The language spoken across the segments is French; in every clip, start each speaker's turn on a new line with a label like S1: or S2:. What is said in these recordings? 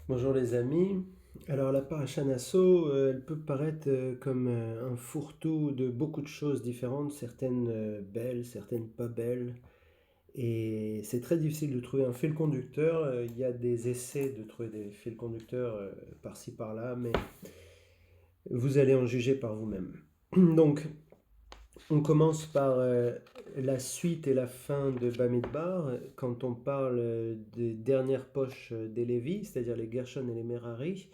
S1: Bonjour les amis. Alors la paracha Nassau, elle peut paraître comme un fourre-tout de beaucoup de choses différentes, certaines belles, certaines pas belles. Et c'est très difficile de trouver un fil conducteur. Il y a des essais de trouver des fils conducteurs par-ci par-là, mais vous allez en juger par vous-même. Donc, on commence par la suite et la fin de Bamidbar, quand on parle des dernières poches des Lévis, c'est-à-dire les Gershon et les Merari,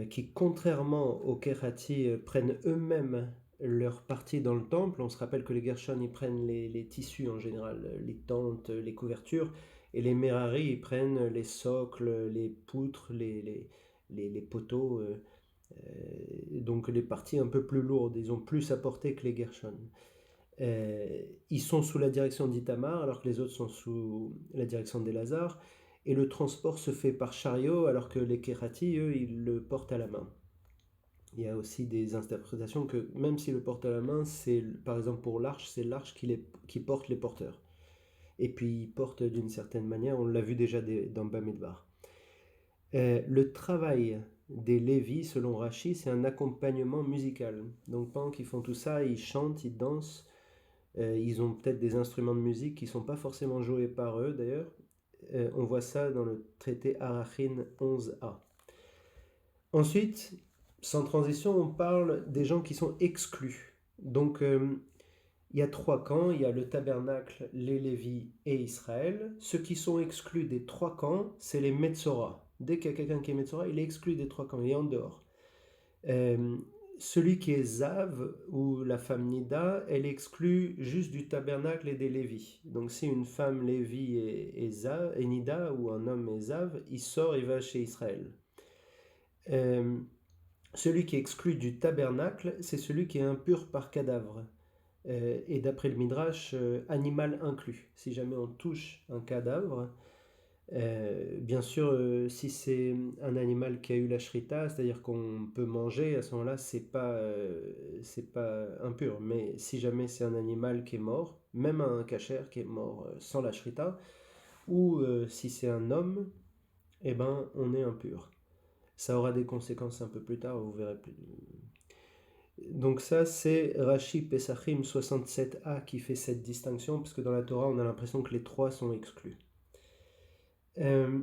S1: qui, contrairement aux Kehati, prennent eux-mêmes leur partie dans le temple. On se rappelle que les Gershon, ils prennent les tissus en général, les tentes, les couvertures, et les Merari, ils prennent les socles, les poutres, les poteaux, donc les parties un peu plus lourdes. Ils ont plus à porter que les Gershon. Ils sont sous la direction d'Itamar, alors que les autres sont sous la direction d'Elazar. Et le transport se fait par chariot, alors que les Kehati, eux, ils le portent à la main. Il y a aussi des interprétations que même s'ils le portent à la main, c'est par exemple pour l'arche, c'est l'arche qui porte les porteurs. Et puis ils portent d'une certaine manière, on l'a vu déjà dans Bamidbar. Le travail des Lévis, selon Rashi, c'est un accompagnement musical. Donc pendant qu'ils font tout ça, ils chantent, ils dansent, ils ont peut-être des instruments de musique qui ne sont pas forcément joués par eux d'ailleurs. On voit ça dans le traité Arachin 11a. Ensuite, sans transition, on parle des gens qui sont exclus. Donc, il y a trois camps, il y a le tabernacle, les Lévis et Israël. Ceux qui sont exclus des trois camps, c'est les Metzora. Dès qu'il y a quelqu'un qui est Metzora, il est exclu des trois camps, il est en dehors. Euh, Celui qui est Zav, ou la femme Nida, elle est exclue juste du tabernacle et des Lévis. Donc si une femme Lévi est Nida, ou un homme est Zav, il sort, il va chez Israël. Euh, Celui qui est exclu du tabernacle, c'est celui qui est impur par cadavre. Et d'après le Midrash, animal inclus. Si jamais on touche un cadavre, bien sûr, si c'est un animal qui a eu la shrita, c'est-à-dire qu'on peut manger, à ce moment-là, c'est pas impur. Mais si jamais c'est un animal qui est mort, même un kasher qui est mort sans la shrita, ou si c'est un homme, eh ben, on est impur. Ça aura des conséquences un peu plus tard, vous verrez plus. Donc ça, c'est Rashi Pesachim 67a qui fait cette distinction, parce que dans la Torah, on a l'impression que les trois sont exclus. Euh,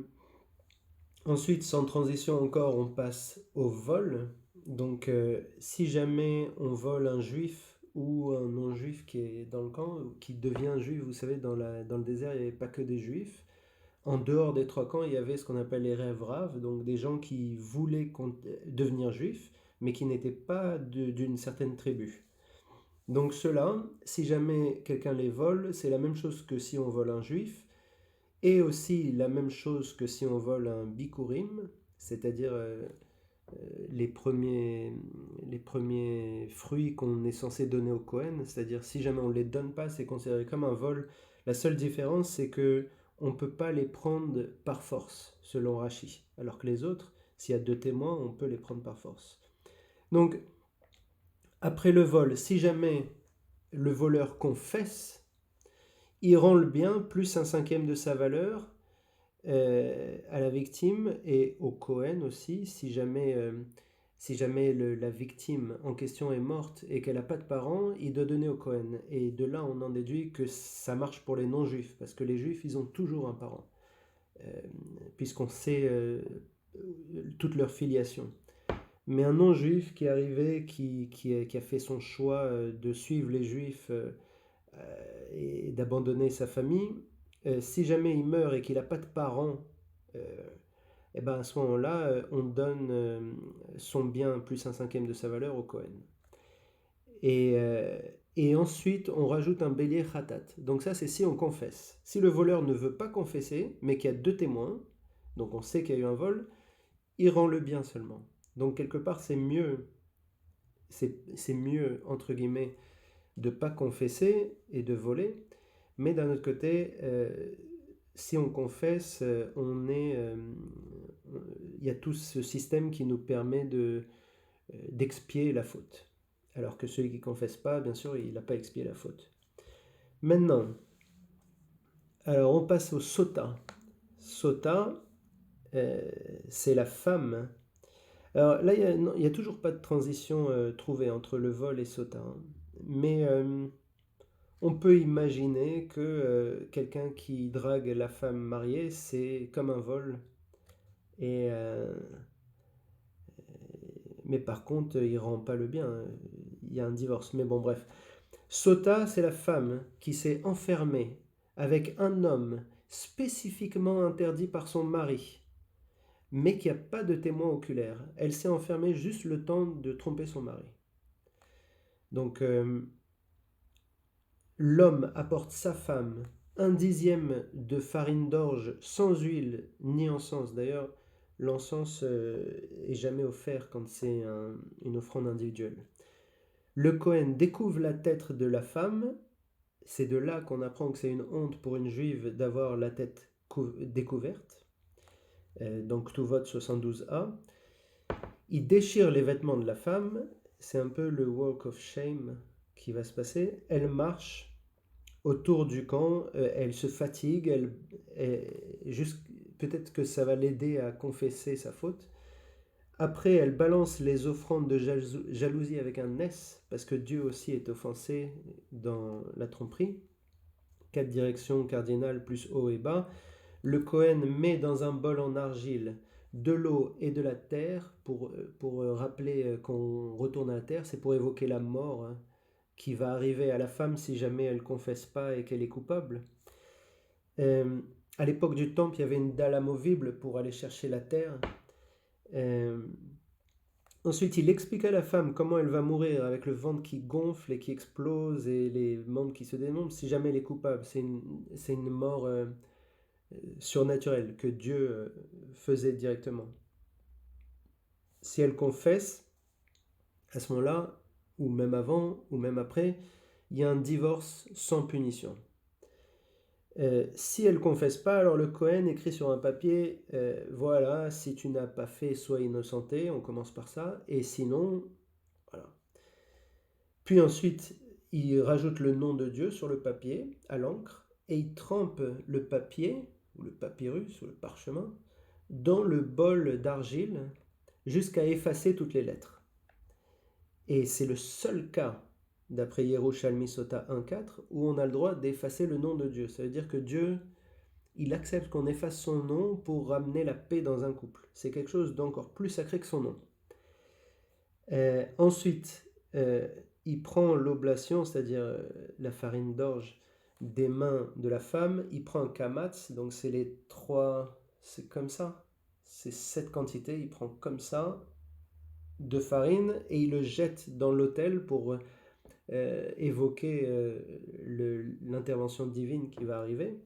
S1: Ensuite, sans transition encore, on passe au vol. Donc, si jamais on vole un juif ou un non-juif qui est dans le camp, qui devient juif, vous savez, dans le désert, il n'y avait pas que des juifs. En dehors des trois camps, il y avait ce qu'on appelle les rêves raves, donc des gens qui voulaient devenir juifs, mais qui n'étaient pas d'une certaine tribu. Donc ceux-là, si jamais quelqu'un les vole, c'est la même chose que si on vole un juif, et aussi la même chose que si on vole un bikurim, c'est-à-dire les premiers fruits qu'on est censé donner au Kohen, c'est-à-dire si jamais on ne les donne pas, c'est considéré comme un vol. La seule différence, c'est que on ne peut pas les prendre par force, selon Rashi, alors que les autres, s'il y a deux témoins, on peut les prendre par force. Donc, après le vol, si jamais le voleur confesse, il rend le bien plus un cinquième de sa valeur à la victime et au Cohen aussi, si jamais la victime en question est morte et qu'elle n'a pas de parents, il doit donner au Cohen. Et de là, on en déduit que ça marche pour les non-juifs, parce que les juifs, ils ont toujours un parent, euh, puisqu'on sait toute leur filiation. Mais un non-juif qui est arrivé, qui a fait son choix de suivre les juifs et d'abandonner sa famille, si jamais il meurt et qu'il n'a pas de parents, et ben à ce moment-là, on donne son bien plus un cinquième de sa valeur au Cohen. Et, euh, et ensuite, on rajoute un bélier khatat. Donc ça, c'est si on confesse. Si le voleur ne veut pas confesser, mais qu'il y a deux témoins, donc on sait qu'il y a eu un vol, il rend le bien seulement. Donc quelque part, c'est mieux, entre guillemets, de ne pas confesser et de voler. Mais d'un autre côté, si on confesse, il y a tout ce système qui nous permet d'expier la faute. Alors que celui qui ne confesse pas, bien sûr, il n'a pas expié la faute. Maintenant, alors on passe au sota. Sota, c'est la femme. Alors là, non, il n'y a toujours pas de transition trouvée entre le vol et sota, hein. Mais on peut imaginer que quelqu'un qui drague la femme mariée, c'est comme un vol. Et, mais par contre, il rend pas le bien, hein. Il y a un divorce. Mais bon, bref. Sota, c'est la femme qui s'est enfermée avec un homme spécifiquement interdit par son mari, mais qui n'a pas de témoin oculaire. Elle s'est enfermée juste le temps de tromper son mari. Donc, l'homme apporte sa femme un dixième de farine d'orge sans huile ni encens. D'ailleurs, l'encens est jamais offert quand c'est une offrande individuelle. Le Cohen découvre la tête de la femme. C'est de là qu'on apprend que c'est une honte pour une juive d'avoir la tête découverte. Donc Ktuvot 72a. Il déchire les vêtements de la femme. C'est un peu le walk of shame qui va se passer. Elle marche autour du camp, elle se fatigue, peut-être que ça va l'aider à confesser sa faute. Après, elle balance les offrandes de jalousie avec un S, parce que Dieu aussi est offensé dans la tromperie. 4 directions cardinales plus haut et bas. Le Cohen met dans un bol en argile de l'eau et de la terre pour rappeler qu'on retourne à la terre. C'est pour évoquer la mort, hein, qui va arriver à la femme si jamais elle ne confesse pas et qu'elle est coupable. À l'époque du temple, il y avait une dalle amovible pour aller chercher la terre. Ensuite, il explique à la femme comment elle va mourir avec le ventre qui gonfle et qui explose et les membres qui se démontent si jamais elle est coupable. C'est une mort surnaturelle que Dieu faisait directement. Si elle confesse, à ce moment-là, ou même avant, ou même après, il y a un divorce sans punition. Si elle ne confesse pas, alors le Cohen écrit sur un papier, voilà, si tu n'as pas fait, sois innocenté, on commence par ça, et sinon, voilà. Puis ensuite, il rajoute le nom de Dieu sur le papier, à l'encre, et il trempe le papier, ou le papyrus, ou le parchemin, dans le bol d'argile, jusqu'à effacer toutes les lettres. Et c'est le seul cas, d'après Yerushalmi Sota 1.4, où on a le droit d'effacer le nom de Dieu. Ça veut dire que Dieu, il accepte qu'on efface son nom pour ramener la paix dans un couple. C'est quelque chose d'encore plus sacré que son nom. Ensuite, il prend l'oblation, c'est-à-dire la farine d'orge, des mains de la femme. Il prend un kamatz, donc c'est les trois, c'est comme ça, c'est cette quantité, il prend comme ça de farine et il le jette dans l'autel pour évoquer l'intervention divine qui va arriver.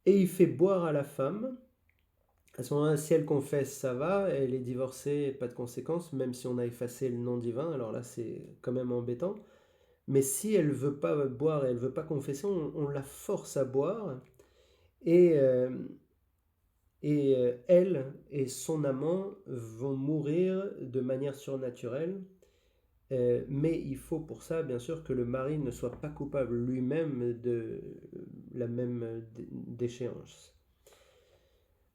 S1: Et il fait boire à la femme. À ce moment-là, si elle confesse, ça va, elle est divorcée, pas de conséquences, même si on a effacé le nom divin, alors là c'est quand même embêtant. Mais si elle veut pas boire et elle veut pas confesser, on la force à boire, et, elle et son amant vont mourir de manière surnaturelle. Mais il faut pour ça, bien sûr, que le mari ne soit pas coupable lui-même de la même déchéance.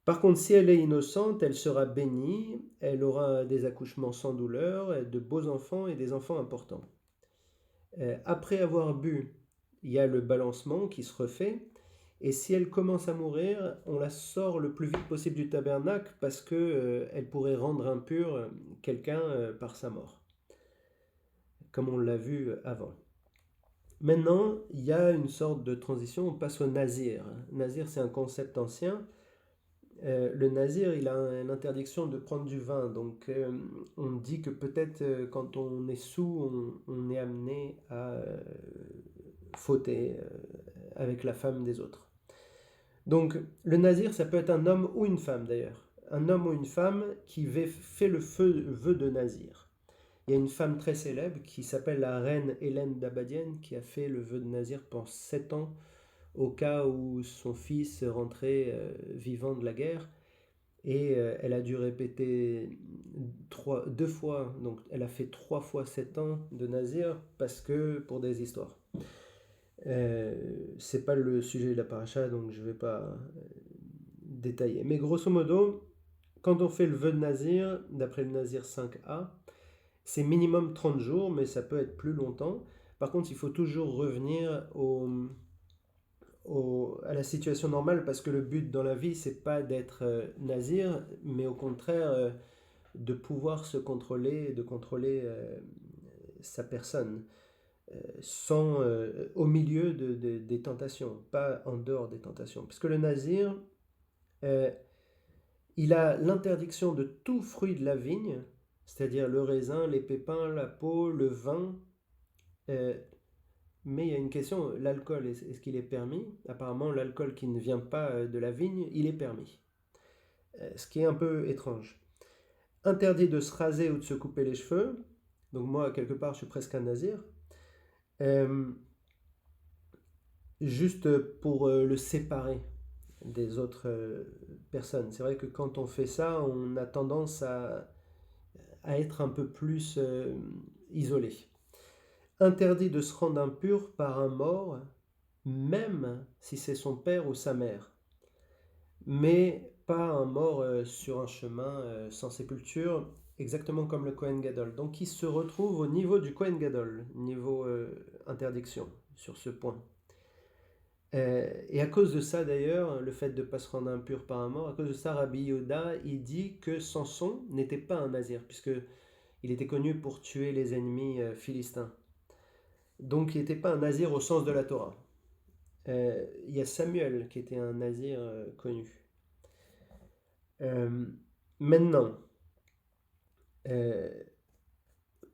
S1: Par contre, si elle est innocente, elle sera bénie, elle aura des accouchements sans douleur, de beaux enfants et des enfants importants. Après avoir bu, il y a le balancement qui se refait, et si elle commence à mourir, on la sort le plus vite possible du tabernacle parce qu'elle pourrait rendre impur quelqu'un par sa mort, comme on l'a vu avant. Maintenant, il y a une sorte de transition, on passe au nazir. Nazir, c'est un concept ancien. Le nazir, il a une interdiction de prendre du vin, donc on dit que peut-être quand on est sous, on est amené à fauter avec la femme des autres. Donc le nazir, ça peut être un homme ou une femme d'ailleurs. Un homme ou une femme qui fait le vœu de nazir. Il y a une femme très célèbre qui s'appelle la reine Hélène d'Abadienne qui a fait le vœu de nazir pendant 7 ans au cas où son fils rentrait vivant de la guerre. Et elle a dû répéter 2 fois, donc elle a fait 3 fois 7 ans de nazir parce que pour des histoires. C'est pas le sujet de la paracha, donc je vais pas détailler. Mais grosso modo, quand on fait le vœu de Nazir, d'après le Nazir 5a, c'est minimum 30 jours, mais ça peut être plus longtemps. Par contre, il faut toujours revenir à la situation normale parce que le but dans la vie, c'est pas d'être nazir, mais au contraire de pouvoir se contrôler, de contrôler sa personne au milieu des tentations, pas en dehors des tentations. Parce que le nazir, euh, il a l'interdiction de tout fruit de la vigne, c'est-à-dire le raisin, les pépins, la peau, le vin. euh, mais il y a une question, l'alcool, est-ce qu'il est permis? Apparemment, l'alcool qui ne vient pas de la vigne, il est permis. Ce qui est un peu étrange. Interdit de se raser ou de se couper les cheveux. Donc moi, quelque part, je suis presque un nazir. Euh, Juste pour le séparer des autres personnes. C'est vrai que quand on fait ça, on a tendance à être un peu plus isolé. Interdit de se rendre impur par un mort, même si c'est son père ou sa mère, mais pas un mort sur un chemin sans sépulture, exactement comme le Kohen Gadol. Donc il se retrouve au niveau du Kohen Gadol, niveau interdiction sur ce point. Et à cause de ça d'ailleurs, le fait de ne pas se rendre impur par un mort, à cause de ça, Rabbi Yehuda, il dit que Samson n'était pas un nazir, puisque il était connu pour tuer les ennemis philistins. Donc il n'était pas un nazir au sens de la Torah. Il y a Samuel qui était un nazir connu. Euh, Maintenant, euh,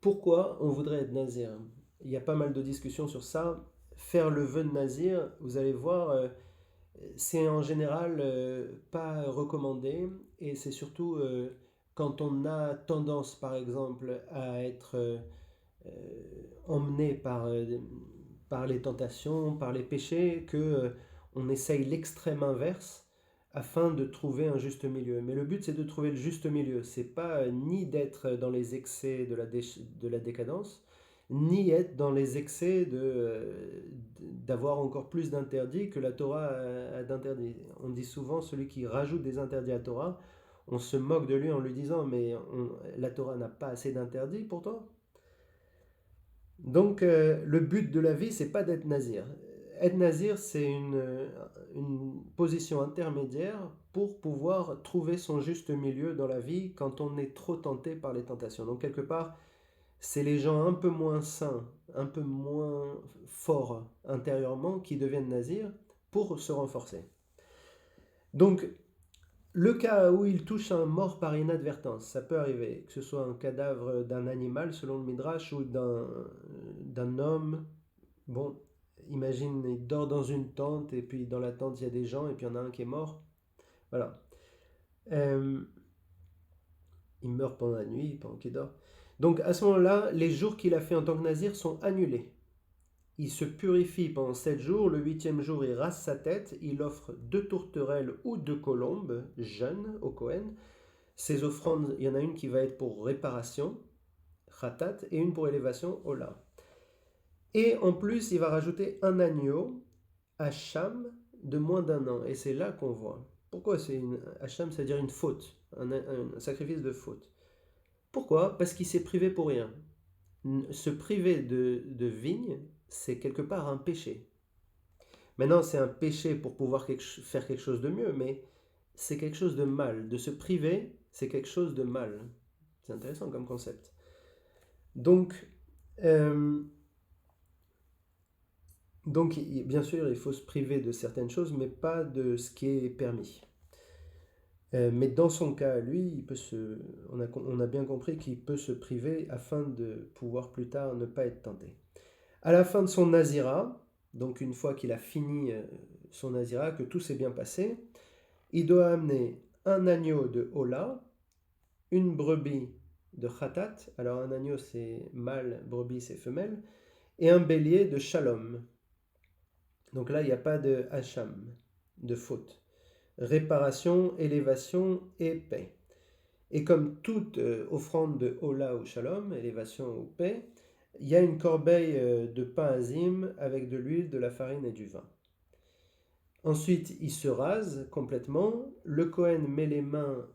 S1: pourquoi on voudrait être nazir? Il y a pas mal de discussions sur ça. Faire le vœu de nazir, vous allez voir, c'est en général pas recommandé et c'est surtout quand on a tendance par exemple à être emmené par les tentations, par les péchés, que on essaye l'extrême inverse afin de trouver un juste milieu. Mais le but c'est de trouver le juste milieu. C'est pas ni d'être dans les excès de la décadence, ni être dans les excès d'avoir encore plus d'interdits que la Torah a d'interdits. On dit souvent celui qui rajoute des interdits à la Torah, on se moque de lui en lui disant mais la Torah n'a pas assez d'interdits pourtant. Donc le but de la vie, c'est pas d'être nazir. Être nazir, c'est une position intermédiaire pour pouvoir trouver son juste milieu dans la vie quand on est trop tenté par les tentations. Donc quelque part, c'est les gens un peu moins sains, un peu moins forts intérieurement qui deviennent nazirs pour se renforcer. Donc le cas où il touche un mort par inadvertance, ça peut arriver, que ce soit un cadavre d'un animal selon le Midrash ou d'un homme. Bon, imagine, il dort dans une tente et puis dans la tente il y a des gens et puis il y en a un qui est mort. Voilà. Euh, il meurt pendant la nuit, pendant qu'il dort. Donc à ce moment-là, les jours qu'il a fait en tant que nazir sont annulés. Il se purifie pendant 7 jours, le 8e jour il rase sa tête, il offre 2 tourterelles ou 2 colombes jeunes au Kohen. Ces offrandes, il y en a une qui va être pour réparation, khatat, et une pour élévation, ola. Et en plus, il va rajouter un agneau, hacham, de moins d'un an. Et c'est là qu'on voit. Pourquoi c'est une hacham, c'est-à-dire une faute, un sacrifice de faute. Pourquoi? Parce qu'il s'est privé pour rien. Se priver de vigne, c'est quelque part un péché. Maintenant, c'est un péché pour pouvoir faire quelque chose de mieux, mais c'est quelque chose de mal. De se priver, c'est quelque chose de mal. C'est intéressant comme concept. Donc, euh, donc, bien sûr, il faut se priver de certaines choses, mais pas de ce qui est permis. Mais dans son cas, lui, on a bien compris qu'il peut se priver afin de pouvoir plus tard ne pas être tenté. À la fin de son nazira, donc une fois qu'il a fini son nazira, que tout s'est bien passé, il doit amener un agneau de hola, une brebis de khatat, alors un agneau c'est mâle, brebis c'est femelle, et un bélier de shalom. Donc là, il n'y a pas de hacham, de faute. Réparation, élévation et paix. Et comme toute offrande de hola ou shalom, élévation ou paix, il y a une corbeille de pain azim avec de l'huile, de la farine et du vin. Ensuite, il se rase complètement. Le Kohen met les mains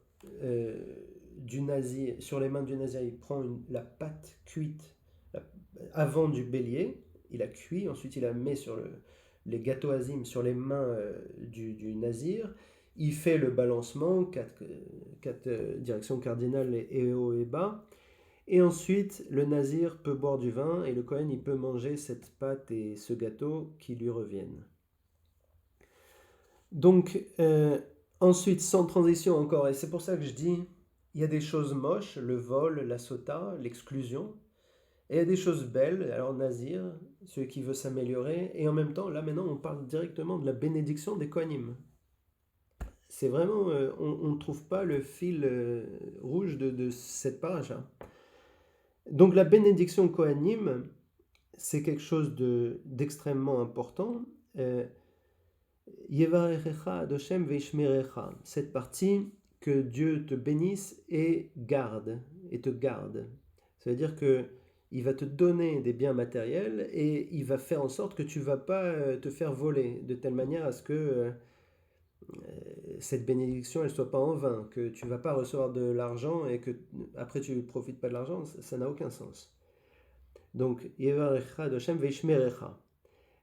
S1: du nazir, sur les mains du nazir, il prend la pâte cuite avant du bélier, il la cuit, ensuite il la met sur les gâteaux azim, sur les mains du nazir, il fait le balancement, quatre directions cardinales et haut et bas, et ensuite le nazir peut boire du vin et le Kohen il peut manger cette pâte et ce gâteau qui lui reviennent. Donc ensuite, sans transition encore, et c'est pour ça que je dis, il y a des choses moches, le vol, la sota, l'exclusion, et il y a des choses belles, alors nazir, celui qui veut s'améliorer, et en même temps, là maintenant, on parle directement de la bénédiction des Kohanim. C'est vraiment, on ne trouve pas le fil rouge de cette paracha. Donc la bénédiction Kohanim, c'est quelque chose d'extrêmement important. Yevarechecha Adoshem veishmerecha. Cette partie, que Dieu te bénisse et te garde. Ça veut dire que il va te donner des biens matériels et il va faire en sorte que tu ne vas pas te faire voler, de telle manière à ce que cette bénédiction elle soit pas en vain, que tu ne vas pas recevoir de l'argent et que après tu ne profites pas de l'argent, ça n'a aucun sens. Donc, Yevarecha Adoshem veishmerecha.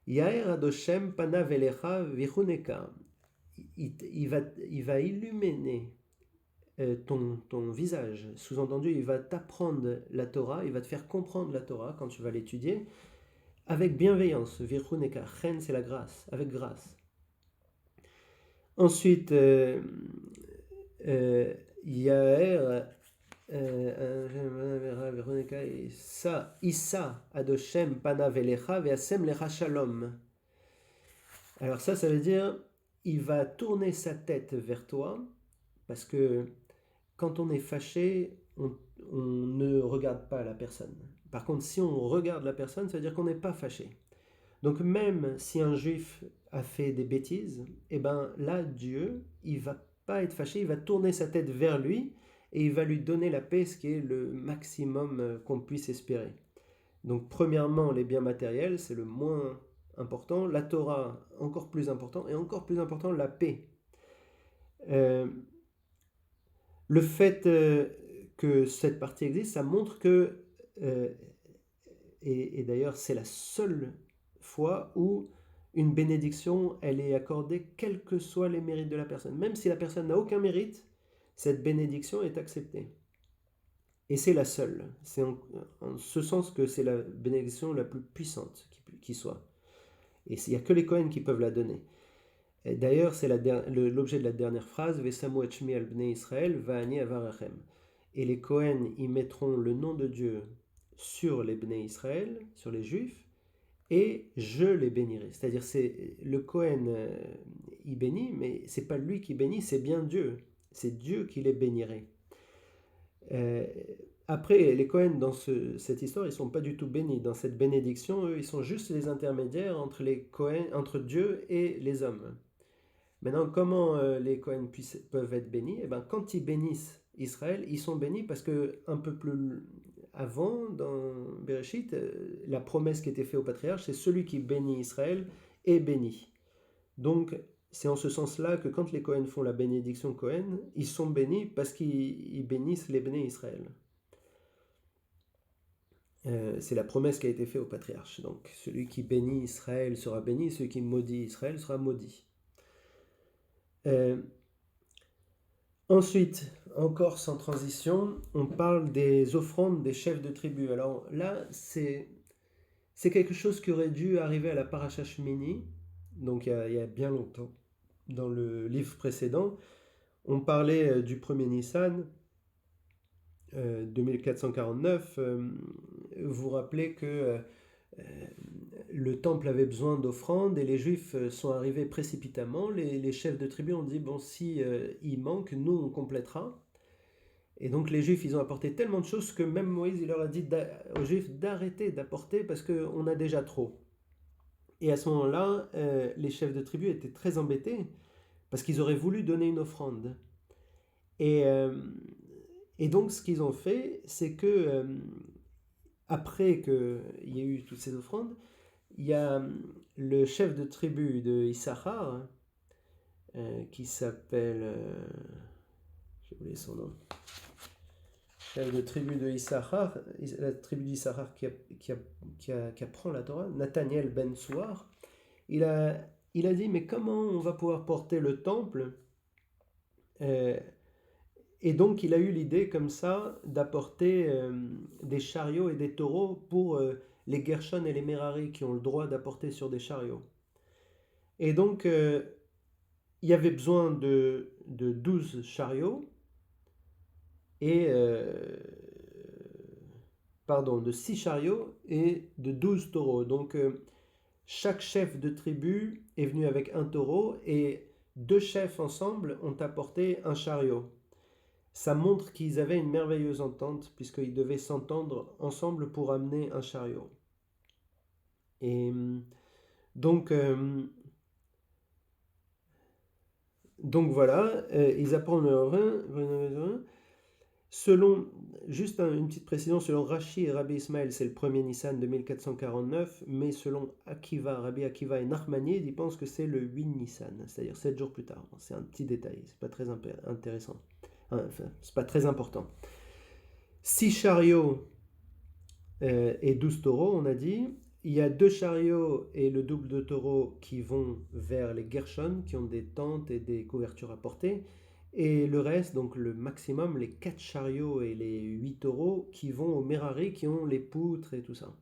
S1: Yair Adoshem panav elecha vichuneka. Il va illuminer ton visage. Sous-entendu, il va t'apprendre la Torah, il va te faire comprendre la Torah quand tu vas l'étudier, avec bienveillance. Virchuneka, chen, c'est la grâce, avec grâce. Ensuite, Yaer, Issa Adoshem panav elecha ve'asem lecha shalom. Alors ça veut dire, il va tourner sa tête vers toi, parce que quand on est fâché, on ne regarde pas la personne. Par contre, si on regarde la personne, ça veut dire qu'on n'est pas fâché. Donc même si un juif a fait des bêtises, et ben là, Dieu, il va pas être fâché, il va tourner sa tête vers lui et il va lui donner la paix, ce qui est le maximum qu'on puisse espérer. Donc premièrement, les biens matériels, c'est le moins important. La Torah, encore plus important. Et encore plus important, la paix. Le fait que cette partie existe, ça montre que, et d'ailleurs c'est la seule fois où une bénédiction, elle est accordée quels que soient les mérites de la personne. Même si la personne n'a aucun mérite, cette bénédiction est acceptée. Et c'est la seule. C'est en ce sens que c'est la bénédiction la plus puissante qui soit. Et il n'y a que les Kohen qui peuvent la donner. Et d'ailleurs, c'est l'objet de la dernière phrase, Vesamu et shmi al bnei Israël, va'ani avarachem. Et les Kohen y mettront le nom de Dieu sur les bnei Israël, sur les Juifs, et je les bénirai. C'est-à-dire, c'est le Kohen y bénit, mais c'est pas lui qui bénit, c'est bien Dieu. C'est Dieu qui les bénirait. Après, les Kohen, dans cette histoire, ils ne sont pas du tout bénis. Dans cette bénédiction, eux, ils sont juste les intermédiaires entre Dieu et les hommes. Maintenant, comment les Kohen peuvent être bénis? Eh ben, quand ils bénissent Israël, ils sont bénis parce que un peu plus avant, dans Bereshit, la promesse qui était faite au patriarche, c'est celui qui bénit Israël est béni. Donc, c'est en ce sens-là que quand les Kohen font la bénédiction Kohen, ils sont bénis parce qu'ils bénissent les bénis Israël. C'est la promesse qui a été faite au patriarche. Donc, celui qui bénit Israël sera béni, celui qui maudit Israël sera maudit. Ensuite, encore sans transition, on parle des offrandes des chefs de tribu. Alors là, c'est quelque chose qui aurait dû arriver à la Paracha Shmini, donc il y a bien longtemps. Dans le livre précédent, on parlait du premier Nissan, 2449. Vous vous rappelez que le temple avait besoin d'offrandes et les Juifs sont arrivés précipitamment. Les chefs de tribu ont dit, bon, si il manque, nous on complétera. Et donc les Juifs, ils ont apporté tellement de choses que même Moïse, il leur a dit aux Juifs d'arrêter d'apporter parce qu'on a déjà trop. Et à ce moment-là, les chefs de tribu étaient très embêtés parce qu'ils auraient voulu donner une offrande. Et donc ce qu'ils ont fait, c'est que après qu'il y ait eu toutes ces offrandes, il y a le chef de tribu de Issachar qui s'appelle, j'ai oublié son nom, chef de tribu de Issachar, la tribu d'Issachar qui apprend la Torah, Nathaniel ben Souar, il a, il a dit, mais comment on va pouvoir porter le temple? Euh, et donc il a eu l'idée comme ça d'apporter des chariots et des taureaux pour les Gershon et les Merari qui ont le droit d'apporter sur des chariots. Et donc il y avait besoin de 12 chariots et de 6 chariots et de 12 taureaux. Donc chaque chef de tribu est venu avec un taureau et deux chefs ensemble ont apporté un chariot. Ça montre qu'ils avaient une merveilleuse entente puisqu'ils devaient s'entendre ensemble pour amener un chariot. Et donc, voilà, ils apprennent le vin. Selon, juste une petite précision, selon Rashi et Rabbi Ismaël, c'est le premier Nissan de 1449, mais selon Rabbi Akiva et Nachmanides, ils pensent que c'est le 8 Nissan, c'est-à-dire 7 jours plus tard. C'est un petit détail, c'est pas très intéressant. Enfin, c'est pas très important. 6 chariots et 12 taureaux, on a dit. Il y a 2 chariots et le double de taureaux qui vont vers les Gershon, qui ont des tentes et des couvertures à porter. Et le reste, donc le maximum, les 4 chariots et les 8 taureaux qui vont aux Merari, qui ont les poutres et tout ça.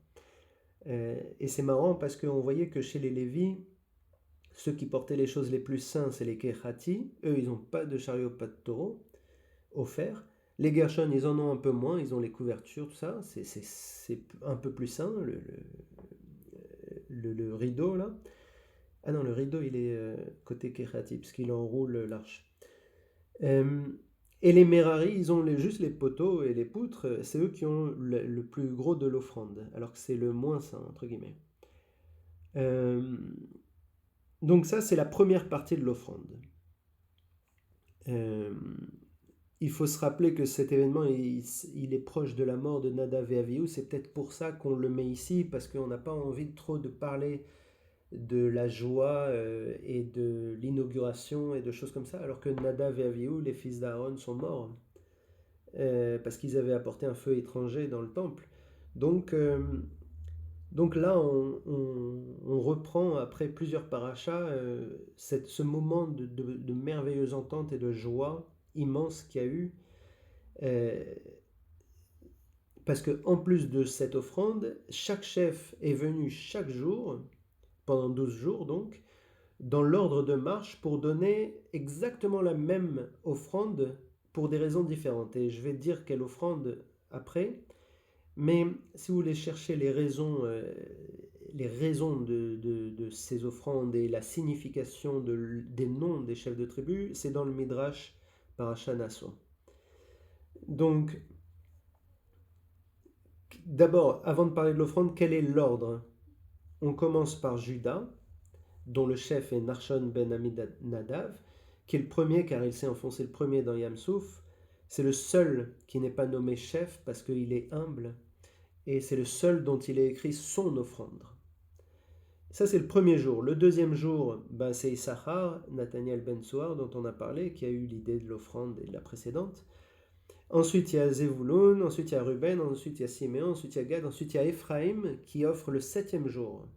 S1: Et c'est marrant parce qu'on voyait que chez les Lévis, ceux qui portaient les choses les plus saintes, c'est les Kehati. Eux, ils n'ont pas de chariot, pas de taureau offert. Les Gershon, ils en ont un peu moins, ils ont les couvertures, tout ça. C'est un peu plus sain, le rideau là. Ah non, le rideau, il est côté Kehati, parce qu'il enroule l'arche. Et les Merari, ils ont juste les poteaux et les poutres, c'est eux qui ont le plus gros de l'offrande, alors que c'est le moins sain, entre guillemets. Donc ça, c'est la première partie de l'offrande. Il faut se rappeler que cet événement, il est proche de la mort de Nadav et Avihu. C'est peut-être pour ça qu'on le met ici, parce qu'on n'a pas envie trop de parler de la joie et de l'inauguration et de choses comme ça, alors que Nadav et Avihu, les fils d'Aaron, sont morts, parce qu'ils avaient apporté un feu étranger dans le temple. Donc là, on reprend, après plusieurs parachas, ce moment de merveilleuse entente et de joie immense qu'il y a eu, parce qu'en plus de cette offrande, chaque chef est venu chaque jour, pendant 12 jours donc, dans l'ordre de marche pour donner exactement la même offrande pour des raisons différentes. Et je vais dire quelle offrande après, mais si vous voulez chercher les raisons de ces offrandes et la signification des noms des chefs de tribu, c'est dans le Midrash Parashat Naso. Donc, d'abord, avant de parler de l'offrande, quel est l'ordre? On commence par Judas, dont le chef est Nachshon ben Aminadav, qui est le premier car il s'est enfoncé le premier dans Yamsouf. C'est le seul qui n'est pas nommé chef parce qu'il est humble, et c'est le seul dont il est écrit son offrande. Ça, c'est le premier jour. Le deuxième jour, c'est Issachar, Nathaniel ben Souar, dont on a parlé, qui a eu l'idée de l'offrande et de la précédente. Ensuite, il y a Zevulun, ensuite il y a Ruben, ensuite il y a Siméon, ensuite il y a Gad, ensuite il y a Ephraim qui offre le 7e jour.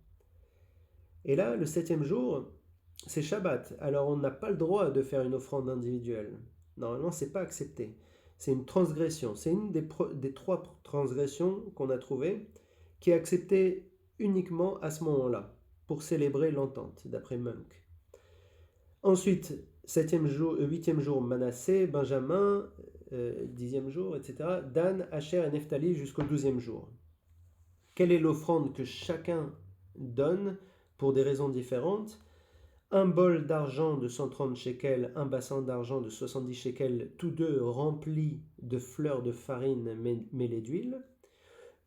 S1: Et là, le 7e jour, c'est Shabbat. Alors on n'a pas le droit de faire une offrande individuelle. Normalement, c'est pas accepté. C'est une transgression. C'est une des 3 transgressions qu'on a trouvées qui est acceptée uniquement à ce moment-là, pour célébrer l'entente, d'après Munk. Ensuite, 8e jour, Manassé, Benjamin, 10e jour, etc. Dan, Asher et Nephtali jusqu'au 12e jour. Quelle est l'offrande que chacun donne pour des raisons différentes? Un bol d'argent de 130 shekels, un bassin d'argent de 70 shekels, tous deux remplis de fleurs de farine mêlées d'huile.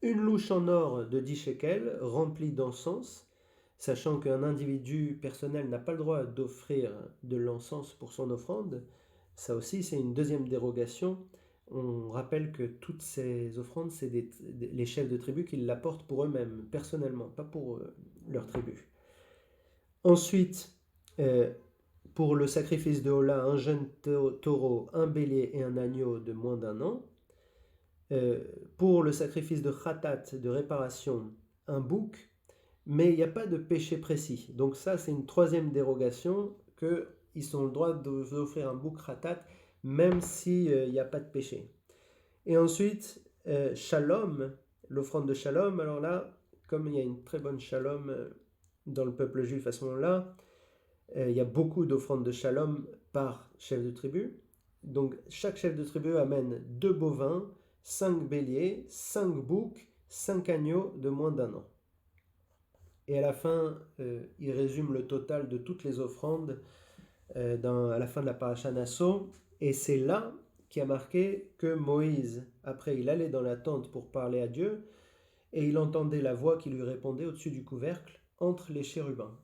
S1: Une louche en or de 10 shekels, remplie d'encens, sachant qu'un individu personnel n'a pas le droit d'offrir de l'encens pour son offrande. Ça aussi, c'est une deuxième dérogation. On rappelle que toutes ces offrandes, c'est les chefs de tribu qui l'apportent pour eux-mêmes, personnellement, pas pour leur tribu. Ensuite, pour le sacrifice de Hola, un jeune taureau, un bélier et un agneau de moins d'un an. Pour le sacrifice de Khatat, de réparation, un bouc, mais il n'y a pas de péché précis. Donc ça, c'est une troisième dérogation, qu'ils ont le droit d'offrir un bouc Khatat, même s'il n'y a pas de péché. Et ensuite, Shalom, l'offrande de Shalom, alors là, comme il y a une très bonne Shalom dans le peuple juif à ce moment-là, il y a beaucoup d'offrandes de Shalom par chef de tribu. Donc chaque chef de tribu amène 2 bovins, 5 béliers, 5 boucs, 5 agneaux de moins d'un an. Et à la fin, il résume le total de toutes les offrandes à la fin de la paracha Nasso. Et c'est là qui a marqué que Moïse, après il allait dans la tente pour parler à Dieu, et il entendait la voix qui lui répondait au-dessus du couvercle, entre les chérubins.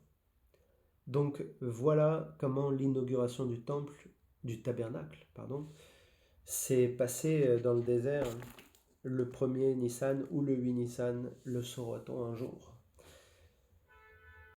S1: Donc voilà comment l'inauguration du tabernacle, s'est passée dans le désert le 1er Nissan ou le 8 Nissan, le saura-t-on un jour.